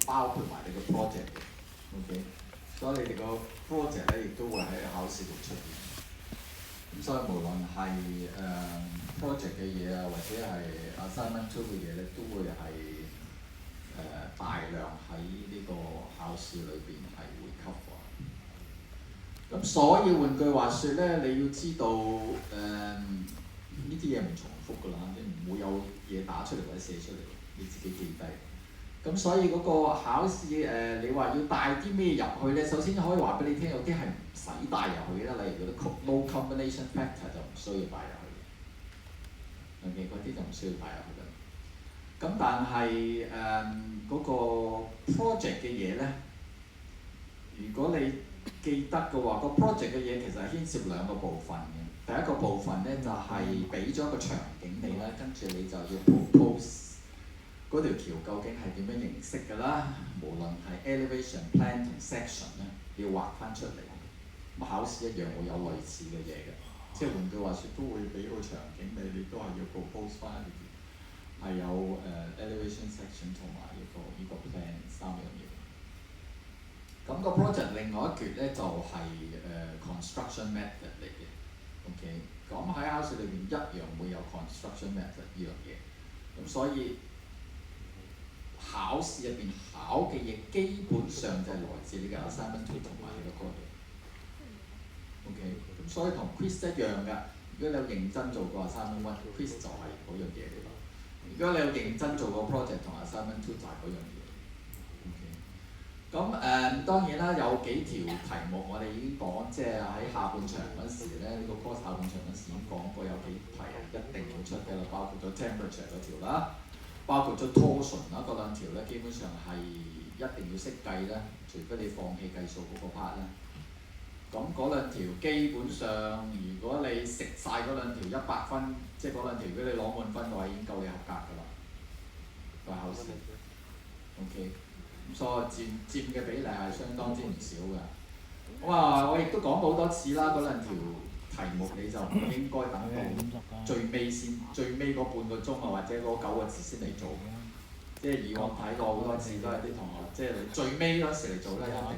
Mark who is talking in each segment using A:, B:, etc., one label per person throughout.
A: 包括埋你個 project 嘅 ，OK， 所以你哋個 project 咧亦都會喺考試度出現。咁所以無論係project 嘅嘢啊，或者係 assignment two 嘅嘢咧，都會係大量喺呢個考試裏邊係會 cover。咁所以換句話説咧，你要知道呢啲嘢唔重複㗎啦，你唔會有嘢打出嚟或者寫出嚟，你自己記低。咁所以嗰個考試你話要帶啲咩入去咧？首先可以話俾你聽，有啲係唔使帶入去嘅，例如嗰啲 no combination factor 就唔需要帶入去嘅。OK， 嗰啲就唔需要帶入去嘅。咁但係嗰個 project 嘅嘢咧，如果你記得嘅話，個 project 嘅嘢其實係牽涉兩個部分嘅。第一個部分咧就係俾咗一個場景你啦，跟住你就要 propose 嗰條橋究竟係點樣形式㗎啦。無論係 elevation plan 同 section 咧，要畫翻出嚟。咁考試一樣會有類似嘅嘢嘅，即係換句話説都會俾個場景你都係要 propose 翻係有elevation section 同埋呢個 plan 三樣嘢。咁個 project 另外一橛咧就係construction method 嚟嘅 ，OK。咁喺考試裏邊一樣會有 construction method 呢樣嘢，咁所以考試入邊考嘅嘢基本上就係來自你嘅 assignment two 同埋你個 project，OK。咁所以同 quiz 一樣㗎。如果你有認真做過 assignment one，quiz 就係嗰樣嘢嚟啦。如果你有認真做過 project 同 assignment two 就係嗰樣嘢。咁當然啦，有幾條題目我哋已經講，即係喺下半場嗰時咧，呢個 course 下半場嗰時已經講過，有幾題一定要出嘅啦，包括咗 temperature 嗰條啦，包括咗 torsion 啦，嗰兩條咧基本上係一定要識計啦，除非你放棄計數嗰個 part 啦。咁嗰兩條基本上，如果你食晒嗰兩條100分，即係嗰兩條，如果你攞滿分嘅話，已經夠你合格㗎啦，個考試。OK。咁所以佔嘅比例係相當之唔少㗎。我亦都講過好多次啦，嗰兩條題目你就唔應該等到最尾先，最尾嗰半個鐘啊，或者嗰9個字先嚟做。即係以往睇過好多次都係啲同學，即係你最尾嗰時嚟做咧，一定係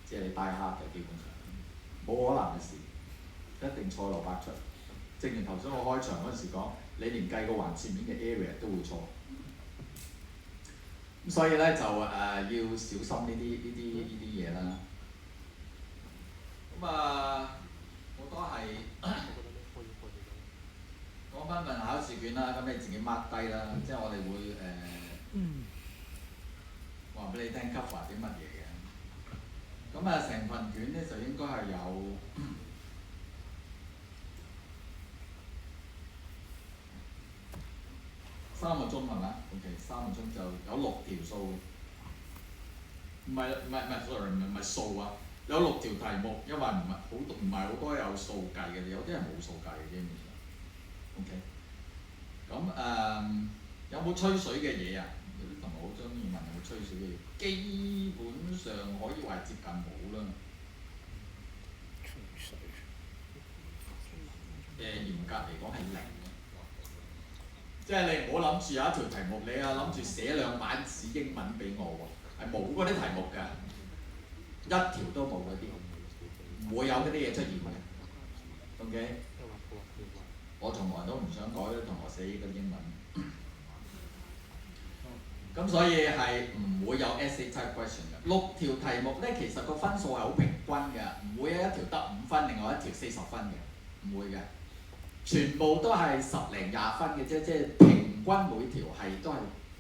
A: 即係你大黑嘅，基本上冇可能嘅事，一定錯漏百出。正如頭先我開場嗰陣時講，你連計個橫切面嘅 area 都會錯。咁所以咧就要小心呢啲嘢啦。咁好多係講翻份考試卷啦，咁你自己 mark 低啦。即係我哋會話俾你聽 cover 啲乜嘢嘅。咁成份卷咧就應該係有3個鐘係咪 ？OK， 3個鐘就有6條數。唔係 sorry， 唔係數啊，有6條題目，因為唔係好多有數計嘅，有啲係冇數計嘅基本上。OK。咁有冇吹水嘅嘢啊？有啲同學好中意問有冇吹水嘅嘢，基本上可以話接近冇啦。吹水。嚴格嚟講係零。即係你唔好諗住有一條題目，你諗住寫2版紙英文俾我喎，係冇嗰啲題目㗎，一條都冇嗰啲，唔會有嗰啲嘢出現嘅。OK， 我從來都唔想改啲同學寫嗰啲英文，咁所以係唔會有 essay type question 嘅。6條題目咧，其實個分數係好平均嘅，唔會有一條得5分，另外一條40分嘅，唔會嘅。全部都係10零20分嘅啫，即係平均每條係都係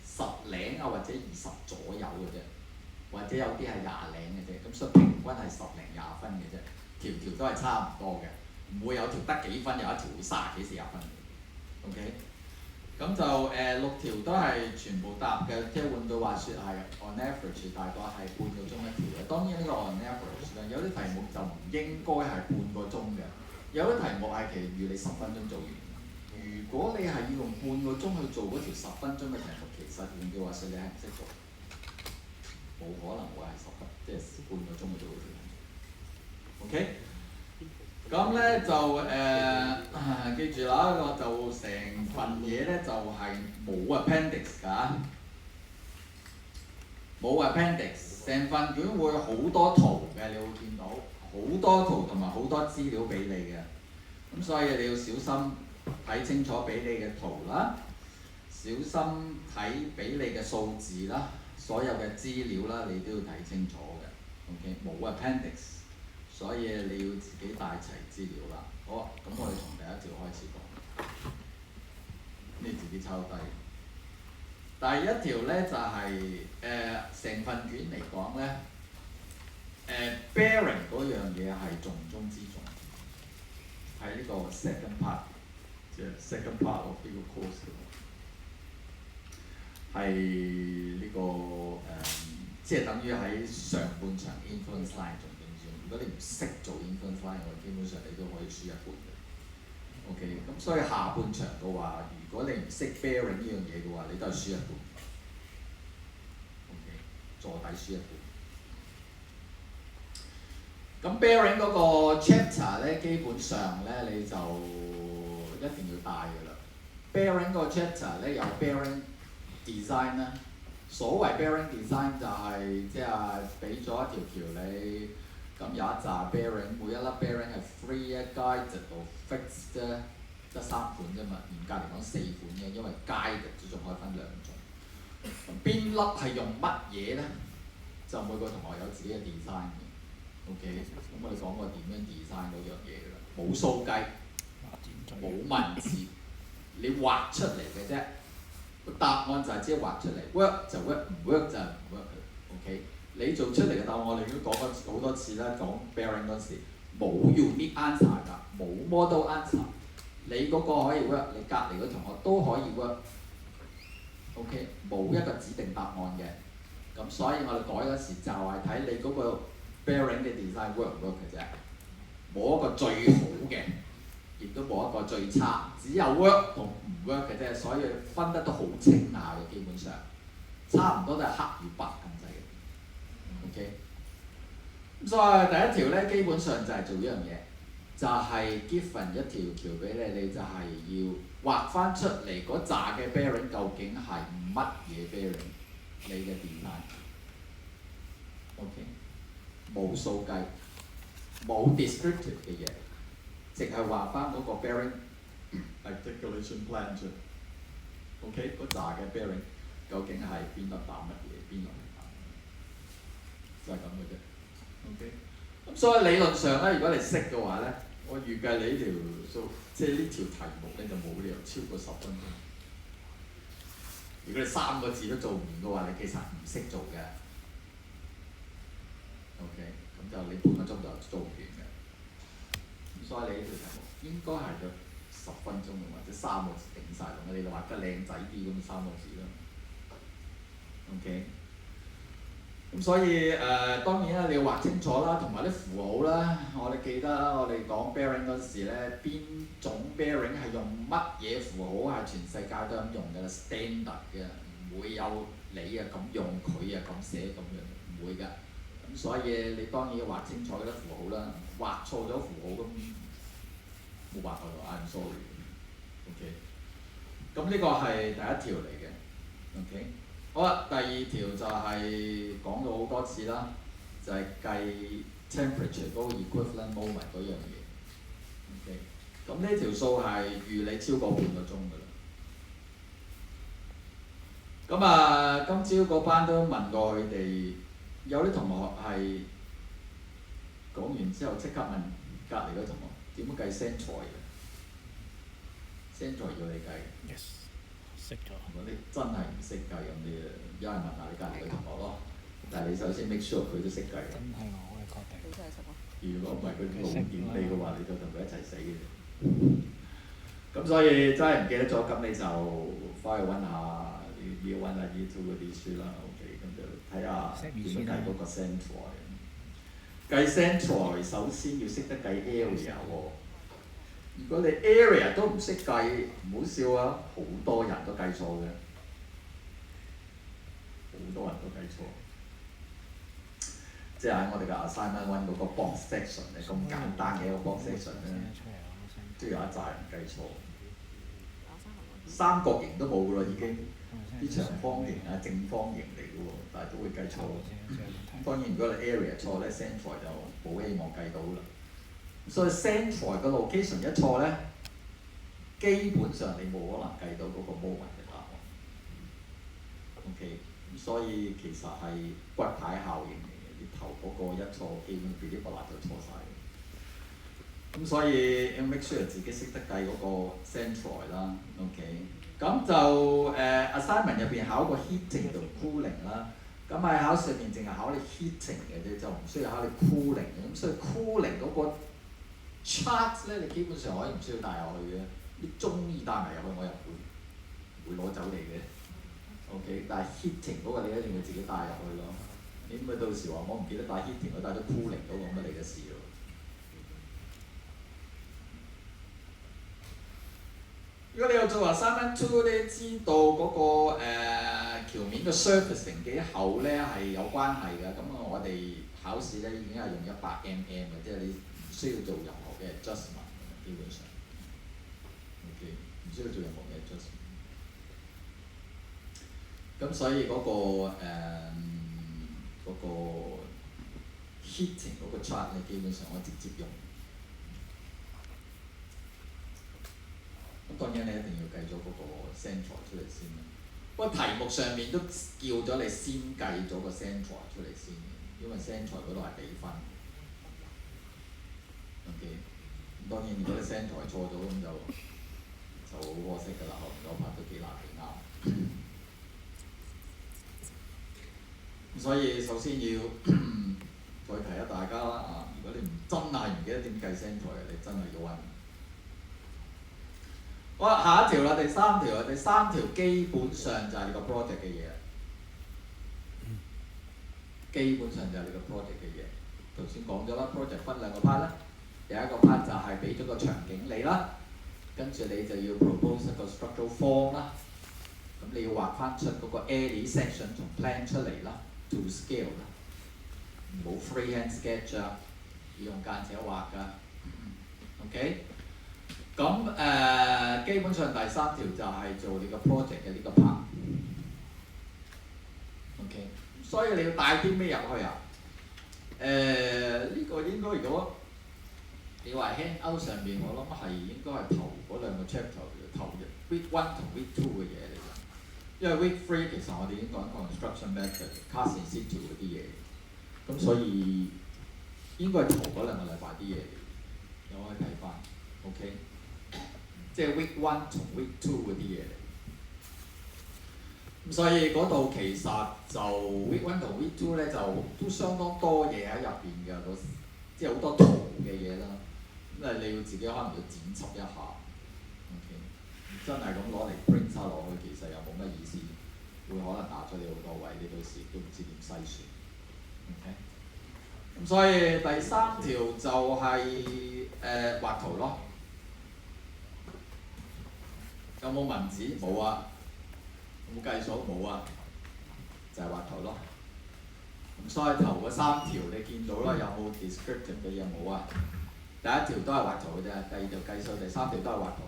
A: 10零或者20左右嘅啫，或者有啲係20零嘅啫，咁所以平均係10零20分嘅啫，條條都係差唔多嘅，唔會有條得幾分，有一條會30幾40分嘅。OK， 咁就6條都係全部答嘅，即係換句話説係 on average 大概係半個鐘一條嘅。當然呢個 on average 咧，有啲題目就唔應該係半個鐘嘅。有啲題目係其實預你10分鐘做完。如果你係要用半個鐘去做嗰條10分鐘嘅題目，其實換句話説你係唔識做，冇可能會係即係半個鐘去做嗰條題目。OK， 咁咧就記住啦，我就成份嘢咧就係冇 appendix 㗎，冇 appendix， 成份卷會好多圖嘅，你會見到好多圖同埋好多資料俾你嘅。咁所以你要小心睇清楚俾你嘅圖啦，小心睇俾你嘅數字啦，所有嘅資料啦，你都要睇清楚嘅。OK， 冇 appendix， 所以你要自己帶齊資料啦。好啊，咁我哋從第一條開始講，你自己抄低。第一條咧就係成份卷嚟講咧，bearing 嗰樣嘢係重中之重，喺呢個 second part， 即係 second part of 呢個 course 係呢個即係等於喺上半場 influence line 重中之重。如果你唔識做 influence line 嘅話，基本上你都可以輸一半嘅。OK， 咁所以下半場嘅話，如果你唔識 bearing 呢樣嘢嘅話，你都係輸一半。OK， 坐底輸一半。咁 bearing 嗰個 chapter 咧，基本上咧你就一定要帶㗎啦。bearing 嗰個 chapter 咧有 bearing design 啦。所謂 bearing design 就係即係俾咗一條橋你。咁有一紮 bearing， 每一粒 bearing 係 free guided 到 fixed 啫，得3款啫嘛。嚴格嚟講4款嘅，因為 guided 仲可以分2種。咁邊粒係用乜嘢咧？就每個同學有自己嘅 design 嘅。OK， 咁我哋講過點樣 design 嗰樣嘢㗎啦。冇數計，冇文字，你畫出嚟嘅啫。個答案就係只係畫出嚟 ，work 就 work， 唔 work 就唔 work。OK。你做出嚟嘅答案，我哋已經講過好多次啦。講 bearing 嗰時冇 unique answer 㗎，冇 model answer。你嗰個可以 work， 你隔離嗰同學都可以 work。OK， 冇一個指定答案嘅。咁所以我哋改嗰時就係睇你嗰個 bearing 嘅 design work 唔 work 嘅啫。冇一個最好嘅，亦都冇一個最差，只有 work 同唔 work 嘅啫。所以分得都好清下嘅，基本上差唔多都係黑與白咁滯嘅。OK， 咁所以第一條咧，基本上就係做一樣嘢，就係 given 一條橋俾你，你就係要畫翻出嚟嗰扎嘅 bearing 究竟係乜嘢 bearing， 你嘅 design。OK， 冇數計，冇 descriptive 嘅嘢，淨係畫翻嗰個 bearing articulation plan 出。OK， 嗰扎嘅 bearing 究竟係邊粒打乜嘢，邊粒？就係咁嘅啫。OK， 咁所以理論上咧，如果你識嘅話咧，我預計你呢條數，即係呢條題目咧就冇理由超過10分鐘。如果你3個字都做唔完嘅話，你其實唔識做嘅。OK， 咁就你半個鐘就做唔完嘅。咁所以你呢條題目應該係有10分鐘或者3個字頂晒咁，你就畫得靚仔啲咁3個字啦。OK。咁所以當然啦，你要畫清楚啦，同埋啲符號啦。我哋記得我哋講 bearing 嗰時咧，邊種 bearing 係用乜嘢符號係全世界都咁用嘅啦 ，standard 嘅，唔會有你啊咁用，佢啊咁寫咁樣，唔會㗎。咁所以你當然要畫清楚嗰啲符號啦，畫錯咗符號咁冇辦法咯 ，I'm sorry。OK， 咁呢個係第一條嚟嘅。OK。好啦，第二條就係講咗好多次啦，就係計 temperature 嗰個 equivalent moment 嗰樣嘢。OK， 咁呢條數係預你超過半個鐘㗎啦。咁啊，今朝嗰班都問過佢哋，有啲同學係講完之後即刻問隔離嗰同學點樣計 centroid 嘅 ？centroid 要你計。Yes。識咗。如果你真係唔識計咁，你一係問下你隔離嘅同學咯。但係你首先 make sure 佢都識計。真係我嘅確定。如果唔係佢老點你嘅話，你就同佢一齊死嘅啫。咁所以真係唔記得咗，咁你就翻去温下，要温下 YouTube 嗰啲書啦。OK， 咁就睇下點樣計嗰個 centroid。計 centroid 首先要識得計 area 喎。如果你 area 都唔識計，唔好笑啊！好多人都計錯嘅，好多人都計錯。即係喺我哋嘅 assignment one 嗰個 box section 咧，咁簡單嘅一個 box section 咧，都有一紮人計錯。三角形都冇㗎啦已經，啲長方形啊、正方形嚟嘅喎，但係都會計錯。當然如果你 area 錯咧 centroid 就冇希望計到啦。所以 centroid 個 location 一錯咧，基本上你冇可能計到嗰個 moment 嘅答案。OK， 所以其實係骨牌效應嚟嘅，你頭嗰個一錯，基本噼哩啪啦就錯晒。咁所以要 make sure 自己識得計嗰個 centroid 啦。OK， 咁就assignment 入邊考個 heating 同 cooling 啦。咁喺考試入面淨係考你 heating 嘅啫，就唔需要考你 cooling 嘅。咁所以 cooling 嗰個 chart 咧，你基本上可以唔需要帶入去嘅。你中意帶埋入去，我又唔會攞走你嘅。OK， 但係 heating 嗰個你一定要自己帶入去咯。你唔會到時話我唔記得帶 heating，我帶咗 cooling 嗰個咁嘅你嘅事咯。如果你有做assignment 2咧，知道嗰、個橋面嘅 surfacing 幾厚咧係有關係嘅。咁我哋考試咧已經係用100 mm 嘅，即係你唔需要做任何嘅 adjustment 嘅，基本上。OK， 唔需要做任何嘅 adjustment。咁所以嗰、個 heating 嗰個 chart 咧，基本上我直接用。咁當然你一定要計咗嗰個 centroid 出嚟先啦。不過題目上面都叫咗你先計咗個 centroid 出嚟先嘅，因為 centroid 嗰度係比分。OK， 咁當然如果你 centroid 錯咗咁就好可惜㗎啦，後面嗰 part 都幾難幾啱。所以首先要再提下大家啦啊！如果你真係唔記得點計 centroid，你真係要温。好啦，下一條啦，第三條。第三條基本上就係你個 project 嘅嘢。基本上就係你個 project 嘅嘢。頭先講咗啦 ，project 分兩個 part 啦。有一個 part 就係俾咗個場景你啦，跟住你就要 propose 一個 structural form 啦。咁你要畫翻出嗰個 area section 同 plan 出嚟啦 ，to scale 啦。冇 freehand sketch 啊，要用間尺畫㗎。OK。咁基本上第三條就係做你個 project 嘅呢個 part。OK， 所以你要帶啲咩入去啊？呢個應該如果你話 handout 上面，我諗係應該係頭嗰兩個 chapter 頭 week 1同 week 2嘅嘢嚟㗎。因為 week 3其實我哋已經講 construction method、cast in situ 嗰啲嘢，咁所以應該係頭嗰兩個禮拜啲嘢嚟，你可以睇翻。OK。即係 week 1同 week 2嗰啲嘢嚟，咁所以嗰度其實就 week 1同 week 2咧就都相當多嘢喺入邊嘅，即係好多圖嘅嘢啦。咁你要自己可能要剪輯一下。OK， 真係咁攞嚟 print 晒落去，其實又冇乜意思，會可能打咗你好多位，你到時都唔知點篩選。OK， 咁所以第三條就係畫圖咯。有冇文字？冇啊。有冇計數？冇啊。就係畫圖咯。咁所以頭嗰三條你見到啦，有冇 descriptive 嘅嘢？冇啊。第一條都係畫圖嘅啫，第二條計數，第三條都係畫圖。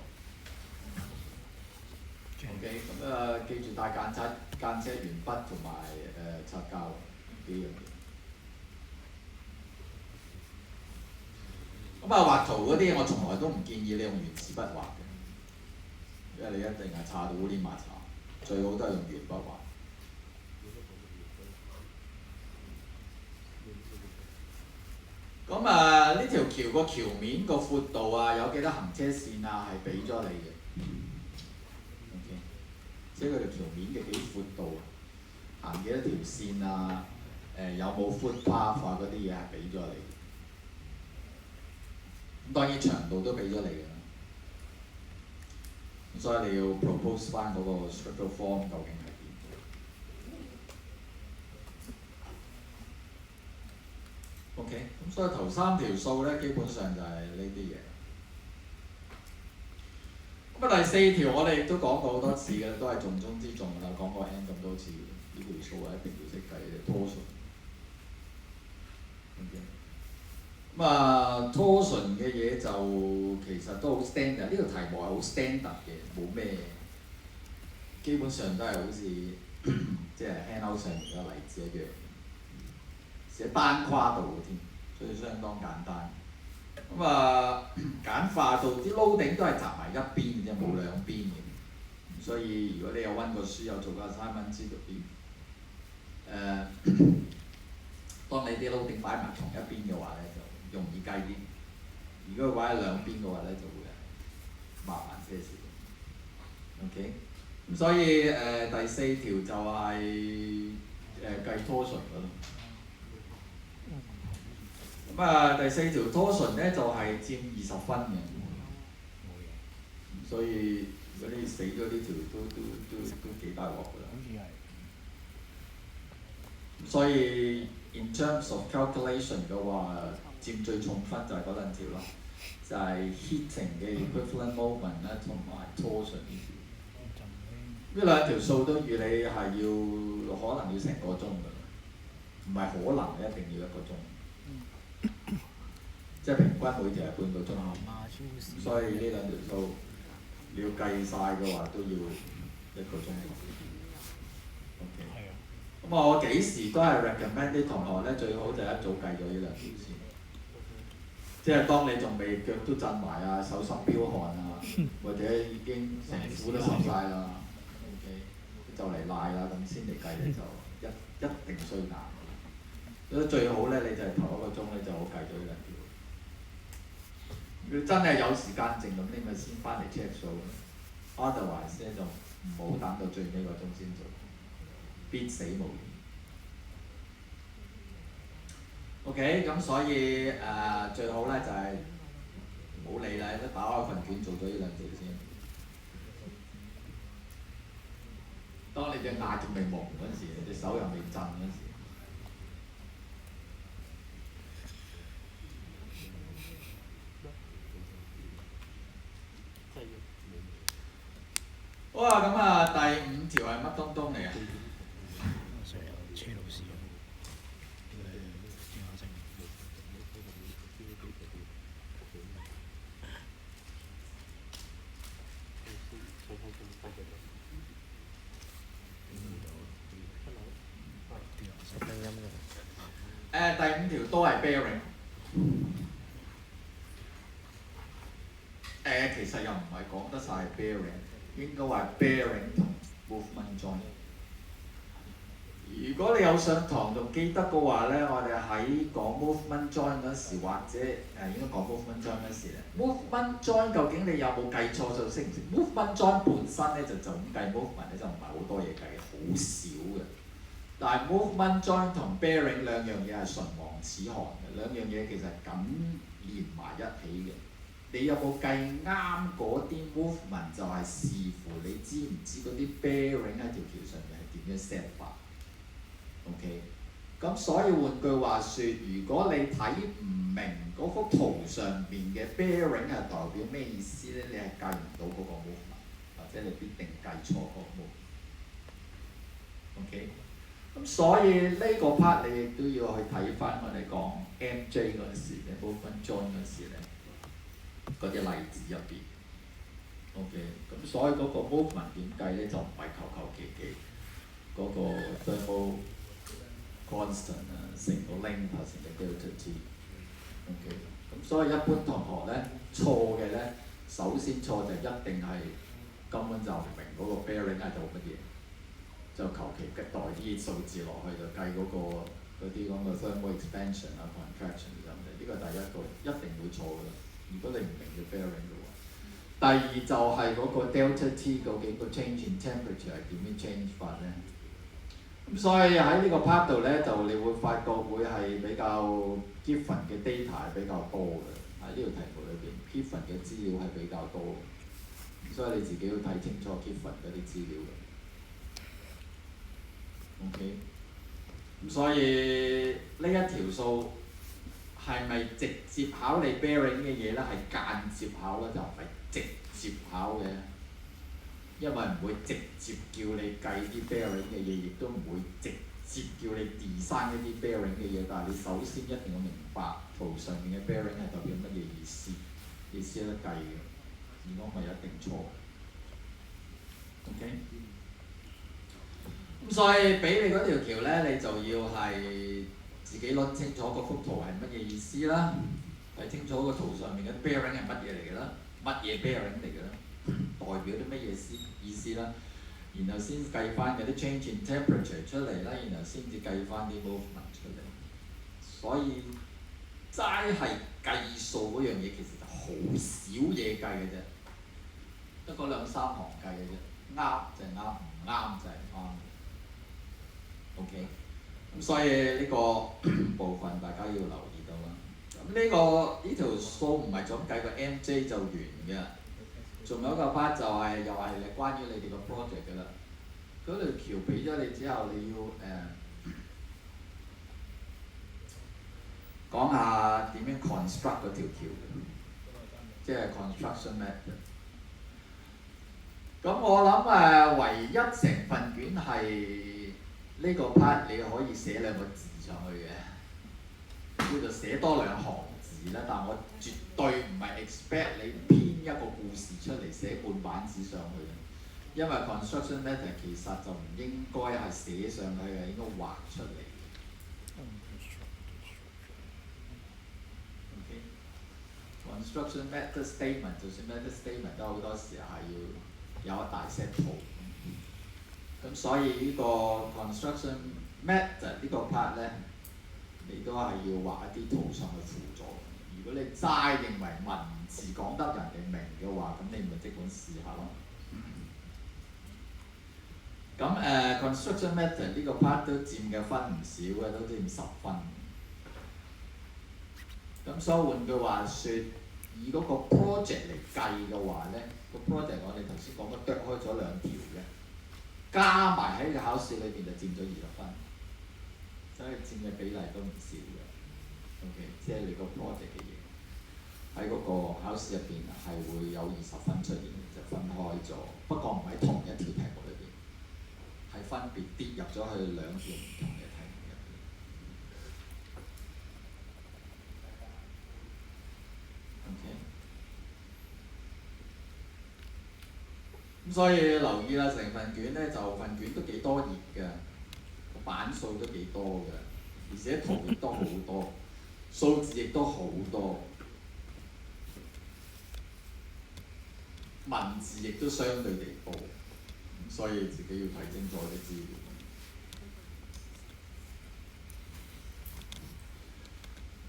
A: OK， 咁記住帶間尺、鉛筆同埋擦膠幾樣嘢。咁畫圖嗰啲我從來都唔建議你用原子筆畫嘅。因為你一定係擦到烏哩麻茶，最好都係用鉛筆畫。咁呢條橋個橋面個闊度啊，有幾多行車線啊，係俾咗你嘅。OK， 即係佢條橋面嘅幾闊度，行幾多條線啊？有冇 footpath 啊？嗰啲嘢係俾咗你。咁當然長度都俾咗你嘅。所以你要 propose 翻嗰個 structural form 究竟係點？OK， 咁所以頭三條數咧，基本上就係呢啲嘢。咁第四條我哋亦都講過好多次嘅，都係重中之重啦，講過 N 咁多次，呢條數係一定要識計嘅 torsion。咁torsion 嘅嘢就其實都好 standard，呢個題目係好 standard 嘅，冇咩基本上都係好似即係 handout 上面嘅例子一樣，寫單跨度嘅添，所以相當簡單。咁簡化到啲 loading 都係集埋一邊嘅啫，冇兩邊嘅。所以如果你有温過書，有做過3分知道當你啲 loading 擺埋同一邊嘅話咧，就容易計啲。如果擺喺兩邊嘅話咧，就會麻煩些少。OK， 咁所以第4條就係計 torsion 嗰度。咁第4條 torsion 咧就係佔20分嘅。所以如果你死咗呢條都幾大鑊㗎啦。所以 in terms of calculation 嘅話，佔最重分就係嗰兩條咯，就係 heating 嘅 equivalent moment 咧，同埋 torsion 呢條。呢兩條數都預你係要可能要成個鐘㗎啦，唔係可能一定要1個鐘，即係平均每條係半個鐘。所以呢兩條數你要計晒嘅話，都要1個鐘。OK。咁我幾時都係 recommend 啲同學咧，最好就一早計咗呢兩條先。即係當你仲未腳都震埋啊，手心飆汗啊，或者已經成褲都濕晒啦。就嚟賴啦，咁先嚟計咧就一定衰硬。所以最好咧，你就係頭1個鐘咧就好計咗呢兩條。如果真係有時間剩咁，你咪先翻嚟 check 數。Otherwise 咧就唔好等到最尾個鐘先做，必死無疑。OK， 咁所以最好咧就係唔好理啦，一打開份卷做咗呢兩條先。當你隻眼仲未蒙嗰陣時，你隻手又未震嗰陣時。好啊，咁第5條係乜東東嚟啊？車路士第5條都係 bearing。其實又唔係講得晒係 bearing， 應該話 bearing 同 movement joint。如果你有上堂仲記得嘅話咧，我哋喺講 movement joint 嗰時，或者應該講 movement joint 嗰時咧 ，movement joint 究竟你有冇計錯數識唔識 ？movement joint 本身咧就咁計 movement 咧就唔係好多嘢計，好少嘅。但係 movement joint 同 bearing 兩樣嘢係唇亡齒寒嘅，兩樣嘢其實係緊連埋一起嘅。你有冇計啱嗰啲 movement 就係視乎你知唔知嗰啲 bearing 喺條橋上面係點樣 set 法。OK， 咁所以換句話説，如果你睇唔明嗰幅圖上邊嘅 bearing 係代表咩意思咧，你係計唔到嗰個 movement， 或者你必定計錯個 movement。OK。咁所以呢個 part 你亦都要去睇翻我哋講 MJ 嗰陣時咧 movement joint 嗰時咧嗰啲例子入邊。OK， 咁所以嗰個 movement 點計咧就唔係求求其其嗰個 thermal constant 啊，成個 length 啊，成個 delta T。OK， 咁所以一般同學咧錯嘅咧，首先錯就一定係根本就唔明嗰個 bearing 係做乜嘢。就求其代啲數字落去就計嗰啲咁嘅 thermal expansion 啊 contraction 咁嘅，呢個第一個一定會錯嘅。如果你唔明嘅 bearing 嘅話，第二就係嗰個 delta T 究竟個 change in temperature 係點樣 change 法咧？咁所以喺呢個 part 度咧，就你會發覺會係比較 given 嘅 data 係比較多嘅，喺呢條題目裏邊 given 嘅資料係比較多，所以你自己要睇清楚 given 嗰啲資料嘅。OK， 咁所以呢一條數係咪直接考你 bearing 嘅嘢咧？係間接考咧，就唔係直接考嘅，因為唔會直接叫你計啲 bearing 嘅嘢，亦都唔會直接叫你 design 一啲 bearing 嘅嘢。但係你首先一定要明白圖上面嘅 bearing 係代表乜嘢意思，你先有得計嘅。如果唔係一定錯。OK。咁所以俾你嗰條橋咧，你就要係自己諗清楚嗰幅圖係乜嘢意思啦，睇清楚個圖上面嘅 bearing 係乜嘢嚟嘅啦，乜嘢 bearing 嚟嘅啦，代表啲乜嘢意思啦，然後先計翻嗰啲 change in temperature 出嚟啦，然後先至計翻啲 movement 出嚟。所以齋係計數嗰樣嘢其實就好少嘢計嘅啫，得嗰兩三行計嘅啫，啱就係啱，唔啱就係唔啱。OK， 咁所以呢個部分大家要留意到啦。咁呢條數唔係就咁計個 MJ 就完嘅，仲有一個 part 就係、又係關於你哋個 project 嘅啦。嗰條橋俾咗你之後，你要講下點樣 construct 嗰條橋嘅，即係 construction method。咁我諗唯一成份卷係呢個 part 你可以寫兩個字上去嘅，叫做寫多兩行字啦。但我絕對唔係 expect 你編一個故事出嚟寫半版紙上去嘅，因為 construction method 其實就唔應該係寫上去嘅，應該畫出嚟。Construction method statement 就算 method statement 都好多時係要有一大 set 圖，咁所以呢個 construction method 呢個 part 咧，你都係要畫一啲圖上去輔助。如果你齋認為文字講得人哋明嘅話，咁你咪即管試下咯。咁construction method 呢個 part 都佔嘅分唔少嘅，都佔10分。咁所以換句話説，以嗰個 project 嚟計嘅話咧，個 project 我哋頭先講嘅剁開咗兩條嘅，加埋喺個考試裏邊就佔咗20分，所以佔嘅比例都唔少嘅。OK， 即係你個 project 嘅嘢喺嗰個考試入邊係會有20分出現，就分開咗。不過唔喺同一條題目裏邊，係分別跌入咗去兩條唔同嘅題目入邊。OK。咁所以留意啦，成份卷咧就份卷都幾多頁嘅，個版數都幾多嘅，而且圖亦都好多，數字亦都好多，文字亦都相對地多，所以自己要睇清楚啲資料。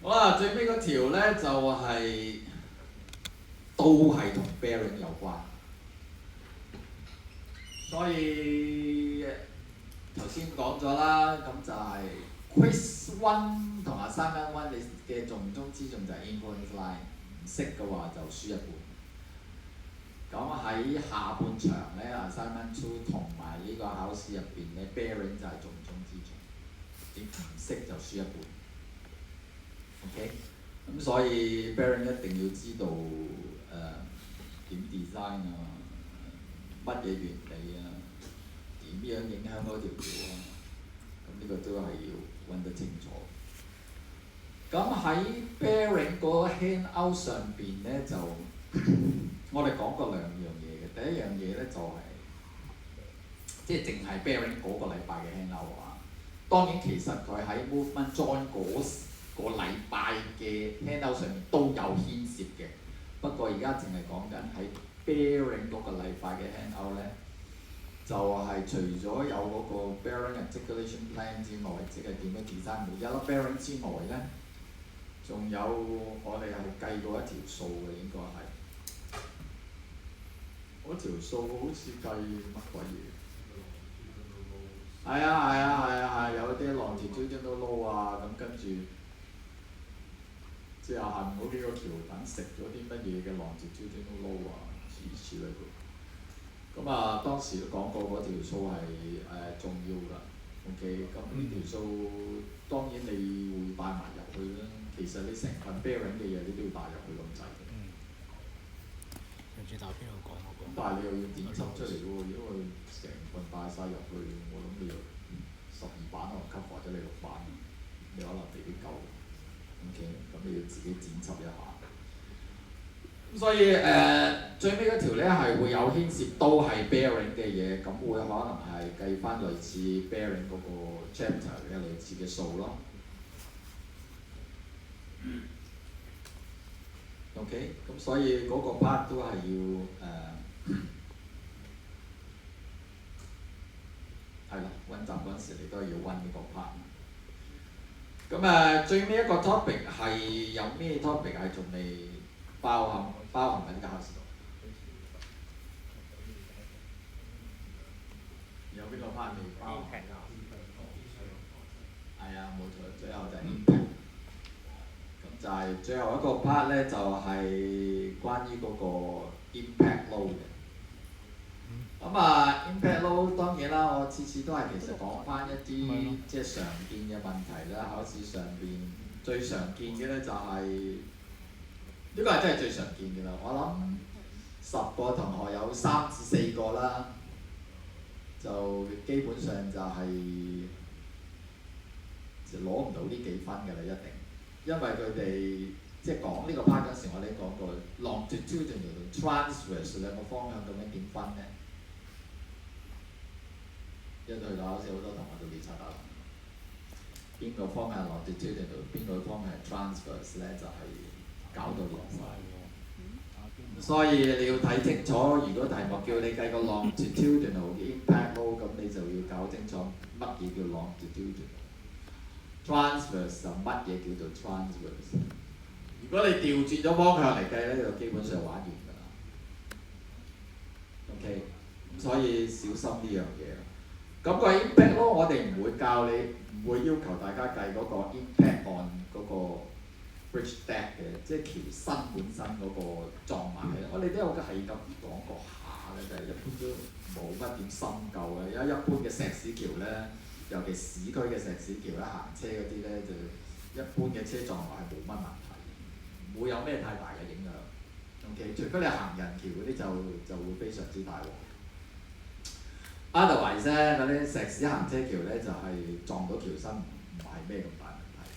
A: 好啦，最尾嗰條咧就係、都係同 bearing 有關。所以頭先講咗啦，咁就係 quiz one 同埋assignment one，你嘅重中之重就係 influence line， 唔識嘅話就輸一半。咁喺下半場咧 assignment two 同埋呢個考試入邊咧 bearing 就係重中之重，你唔識就輸一半。OK， 咁所以 bearing 一定要知道點 design 啊，乜嘢原理啊，點樣影響嗰條橋啊，咁呢個都係要揾得清楚。咁喺 bearing 嗰個 handout 上邊咧，就我哋講過兩樣嘢嘅。第一樣嘢咧就係、即係淨係 bearing 嗰個禮拜嘅 handout 啊。當然其實佢喺 movement join 嗰個禮拜嘅 handout 上面都有牽涉嘅。不過而家淨係講緊喺 bearing 嗰個禮拜嘅 handout 咧，就係、除咗有嗰個 bearing articulation plan 之外，即係點樣 design 每一粒 bearing 之外咧，仲有我哋係計過一條數嘅，應該係嗰條數好似計乜鬼嘢？係啊，有啲 longitudinal load 啊，咁跟住即係下面嗰幾個橋等食咗啲乜嘢嘅 longitudinal load 啊，諸如此類嘅。咁啊，當時都講過嗰條數係重要㗎。OK， 咁呢條數當然你會帶埋入去啦。其實你成份 bearing 嘅嘢你都要帶入去咁滯嘅。上次打邊度講嗰個？但係你又要點輯出嚟喎？因為成份帶晒入去，我諗你又12版可能級或者你6版，你可能未必夠。OK， 咁你要自己剪輯一下。咁所以最尾嗰條咧係會有牽涉都係 bearing 嘅嘢，咁會可能係計翻類似 bearing 嗰個 chapter 嘅類似嘅數咯。OK， 咁所以嗰個 part 都係要係啦，温習嗰陣時你都係要温呢個 part。咁最尾一個 topic 係有咩 topic 係仲未包含緊嘅考試度？有邊個 part 未包含？係啊，冇錯，最後就係 impact。咁就係最後一個 part 咧，就係關於嗰個 impact load 嘅。impact load 當然啦，我次次都係其實講翻一啲即係常見嘅問題啦。考試上邊最常見嘅咧就係呢個係真係最常見嘅啦。我諗10個同學有3至4個啦，就基本上就攞唔到呢幾分嘅啦，一定，因為佢哋即係講呢個 part 嗰時，我哋講過 longitudinal 同 transverse 兩個方向咁樣點分咧？一去到考試好多同學都記錯啦。邊個方向 longitudinal，邊個方向 transverse 咧，就係搞到亂晒。所以你要睇清楚，如果題目叫你計個 longitudinal 嘅 impact load，咁你就要搞清楚乜嘢叫 longitudinal。transverse 就乜嘢叫做 transverse。如果你調轉咗方向嚟計咧，就基本上玩完㗎啦。OK， 咁所以小心呢樣嘢。咁個 impact 咯，我哋唔會教你，唔會要求大家計嗰個 impact on 嗰個 bridge deck 嘅，即係橋身本身嗰個撞埋嘅。我哋都有係咁講過下嘅，就係一般都冇乜點深究嘅。因為一般嘅石屎橋咧，尤其市區嘅石屎橋咧，行車嗰啲咧就一般嘅車撞落係冇乜問題，唔會有咩太大嘅影響。OK， 除非你行人橋嗰啲就會非常之大鑊。Otherwise 咧，嗰啲石屎行車橋咧就係撞到橋身唔係咩咁大問題。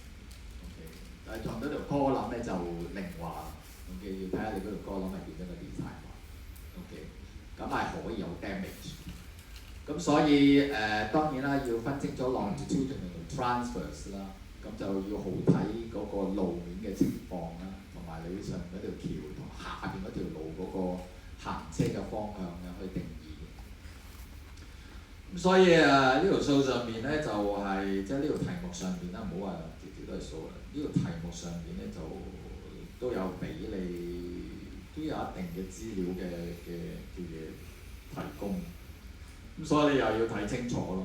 A: OK， 但係撞到條 column 咧就另話。OK， 要睇下你嗰條 column 係點樣嘅 design。OK， 咁係可以有 damage。咁所以當然啦，要分清楚 longitudinal 同 transverse 啦。咁就要好睇嗰個路面嘅情況啦，同埋你上面嗰條橋同下邊嗰條路嗰個行車嘅方向嘅去定義。咁所以呢條數上面咧就係即係呢條題目上邊啦，唔好話條條都係數啦。呢條題目上邊咧就都有俾你都有一定嘅資料嘅叫嘢提供。咁所以你又要睇清楚咯。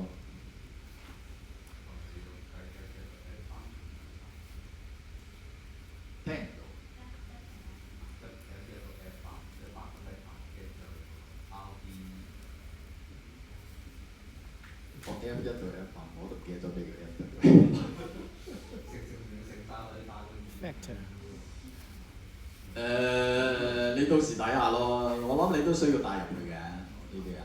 A: 聽唔到。我 F1 到 F3，我都記得咗咩叫 F1。你到時睇下咯。我諗你都需要帶入去嘅呢啲嚇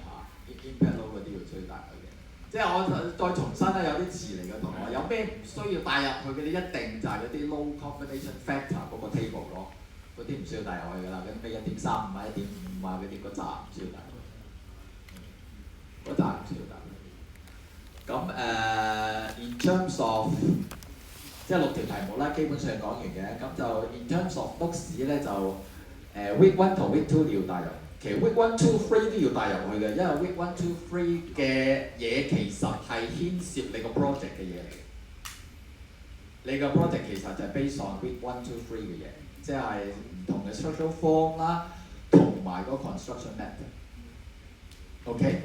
A: ，impact load 嗰啲要需要帶入去嘅。即係我再重申咧，有啲詞嚟嘅同學，有咩唔需要帶入去嘅？你一定就係嗰啲 load combination factor 嗰個 table 咯，嗰啲唔需要帶入去㗎啦。咁咩1.35啊、1.5啊嗰啲嗰扎唔需要帶入去，嗰扎唔需要帶入去。咁in terms of 即係6條題目啦，基本上講完嘅。咁就 in terms of notes 咧就week 1同 week 2你要帶入，其實 week 1、2、3都要帶入去嘅，因為 week 1、2、3嘅嘢其實係牽涉你個 project 嘅嘢嚟嘅。你個 project 其實就係 based on week 1、2、3嘅嘢，即係唔同嘅 structural form 啦，同埋個 construction method。OK。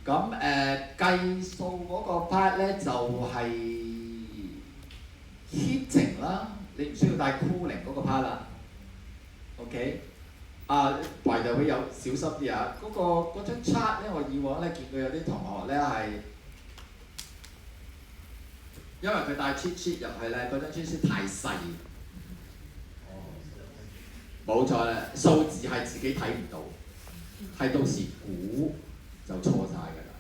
A: 咁計數嗰個 part 咧就係 heating 啦，你唔需要帶 cooling 嗰個 part 啦。OK，為就會有小心啲啊！嗰張 chart 咧，我以往咧見過有啲同學咧係，因為佢帶 cheat sheet 入去咧，嗰張 cheat sheet 太細。冇錯啦，數字係自己睇唔到，係到時估就錯晒㗎啦。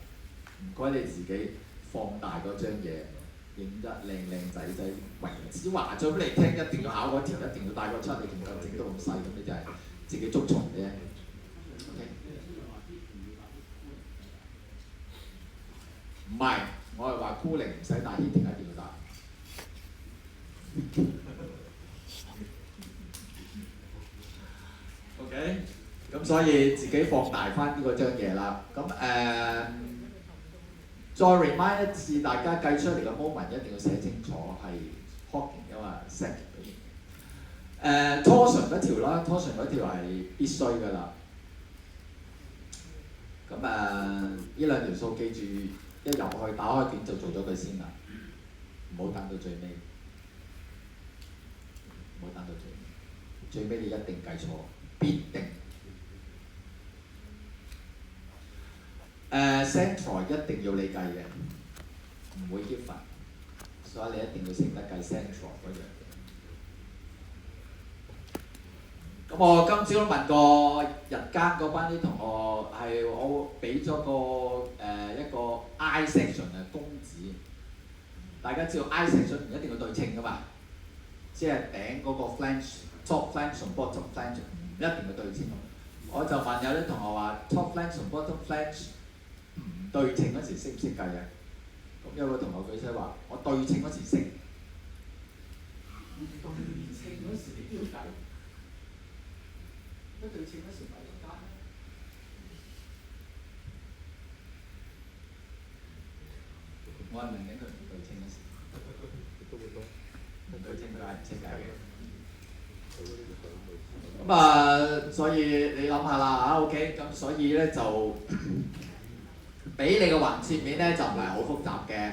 A: 唔該你自己放大嗰張嘢，影得靚仔，為之話咗俾你聽，一定要考嗰條，一定要帶個出，你唔夠整到咁細，咁你就係自己捉蟲啫。OK， 唔係，我係話 cooling 唔使帶 heating 一定要帶。OK， 咁所以自己放大翻呢個張嘢啦。咁再 remind 一次，大家計出嚟嘅 moment 一定要寫清楚係 Hawking 㗎嘛 second 嗰啲。torsion 嗰條啦 ，torsion 嗰條係必須㗎啦。咁呢兩條數記住，一入去打開卷就做咗佢先啦，唔好等到最尾，唔好等到最尾，最尾你一定計錯，必定。centroid 一定要你計嘅，唔會 given， 所以你一定要識得計 centroid 嗰樣嘢。咁我今朝都問過日間嗰班啲同學，係我俾咗個一個 I section 嘅公字，大家知道 I section 唔一定要對稱噶嘛，即係頂嗰個 flange、top flange 同 bottom flange 唔一定要對稱。我就問有啲同學話 top flange 同 bottom flange 唔對稱嗰時識唔識計啊？咁有個同學舉手話：我對稱嗰時識。唔對稱嗰時你都要計。一對稱嗰時咪中間啦。我係問緊佢唔對稱嗰時。唔對稱佢係唔識計嘅。咁所以你諗下啦嚇 ，OK， 咁所以咧就俾你嘅橫切面咧就唔係好複雜嘅。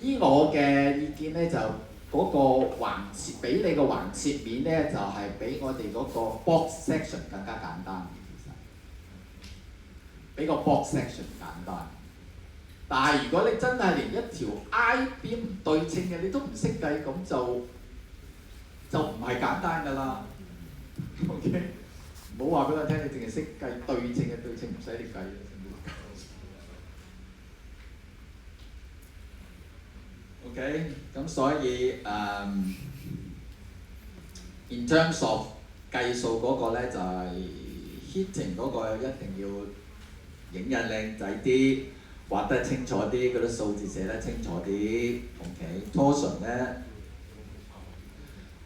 A: 依我嘅意見咧就嗰個橫切俾你嘅橫切面咧就係比我哋嗰個 box section 更加簡單，其實比個 box section 簡單。但係如果你真係連一條 I 邊唔對稱嘅你都唔識計，咁就唔係簡單㗎啦。OK， 唔好話俾我聽，你淨係識計對稱嘅對稱，唔使你計。OK， 咁所以in terms of 計數嗰個咧就係 heating 嗰個一定要影印靚仔啲，畫得清楚啲，嗰啲數字寫得清楚啲。OK，torsion 咧，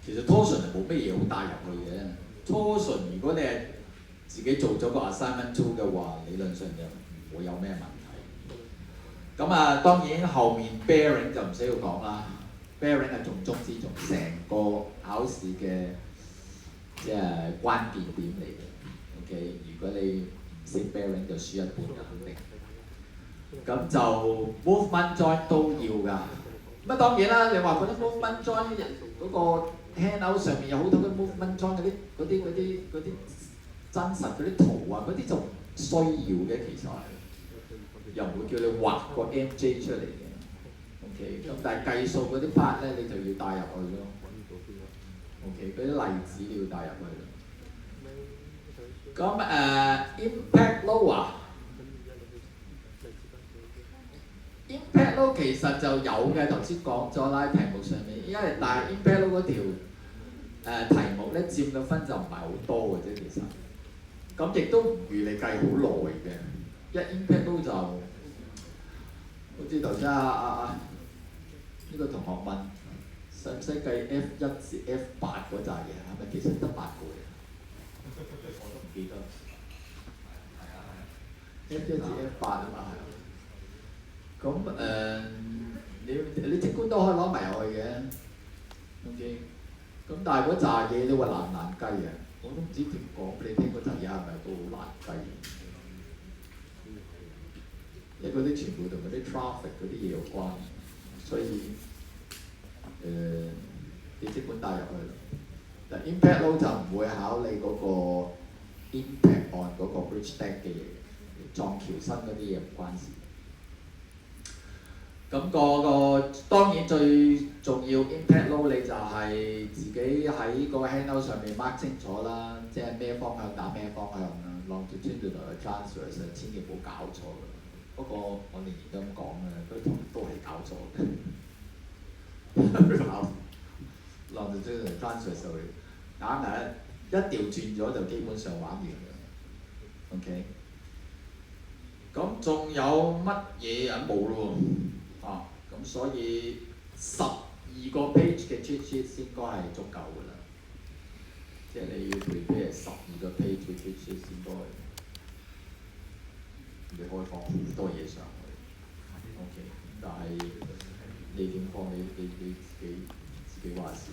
A: 其實 torsion 係冇乜嘢好帶入去嘅。torsion 如果你係自己做咗個 assignment 2嘅話，理論上就唔會有咩問題。咁當然後面 bearing 就唔需要講啦 ，bearing 係重中之重，成個考試嘅即係關鍵點嚟嘅。OK， 如果你唔識 bearing 就輸一半嘅肯定。咁就 movement joint 都要㗎。咁當然啦，你話嗰啲 movement joint 嗰個 handout 上面有好多嘅 movement joint 嗰啲真實嗰啲圖啊，嗰啲就唔需要嘅其實。又唔會叫你畫個 MJ 出嚟嘅 ，OK， 咁但係計數嗰啲 part 咧，你就要帶入去咯 ，OK， 嗰啲例子你要帶入去。咁impact load 啊 ，impact load 其實就有嘅，頭先講咗啦，題目上面，因為但係 impact load 嗰條題目咧佔嘅分就唔係好多嘅啫，其實。咁亦都唔預你計好耐嘅。一 impact load 就好似頭先呢個同學問，使唔使計 F1 至 F8嗰扎嘢？係咪其實得8個嘅？我都唔記得。F1 至 F8啊嘛係。咁你即管都可以攞埋入去嘅 ，OK。咁但係嗰扎嘢你話難唔難計啊？我都唔知點講俾你聽，嗰扎嘢係咪都好難計？因為嗰啲全部同嗰啲 traffic 嗰啲嘢有關，所以你即管帶入去啦。但 impact load 就唔會考你嗰個 impact on 嗰個 bridge deck 嘅嘢，撞橋身嗰啲嘢唔關事。咁個當然最重要 impact load 你就係自己喺個 handout 上面 mark 清楚啦，即係咩方向打咩方向啦 ，longitudinal transverse 千祈唔好搞錯㗎。不過我年年都咁講嘅，嗰啲同學都係搞錯嘅。longitudinal transverse 硬係一調轉咗就基本上玩完啦。OK， 咁仲有乜嘢啊？冇咯喎，咁所以12個 page 嘅 cheat sheet 應該係足夠㗎啦。即係你要 prepare 12個 page 嘅 cheat sheet 應該，你可以放好多嘢上去。OK， 但係你點放你自己話事。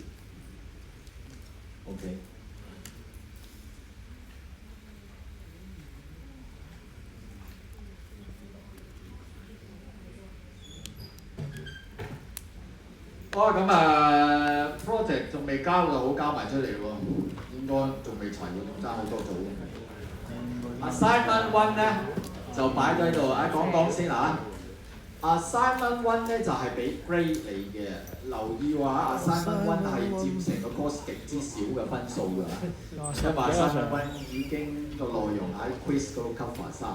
A: OK。咁project 仲未交就好交埋出嚟喎，應該仲未齊喎，仲爭好多組。Assignment one 咧就擺咗喺度，講先嚇。Assignment one 咧就係俾 grade 你嘅，留意話 Assignment one 係佔成個 course 極之少嘅分數㗎，因為 Assignment one 已經個內容喺 quiz 嗰度 cover 晒。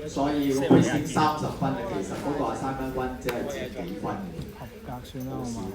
A: 所以會先30分，其實嗰個 assignment one 只係佔幾分嘅。
B: 合格算啦，好嘛？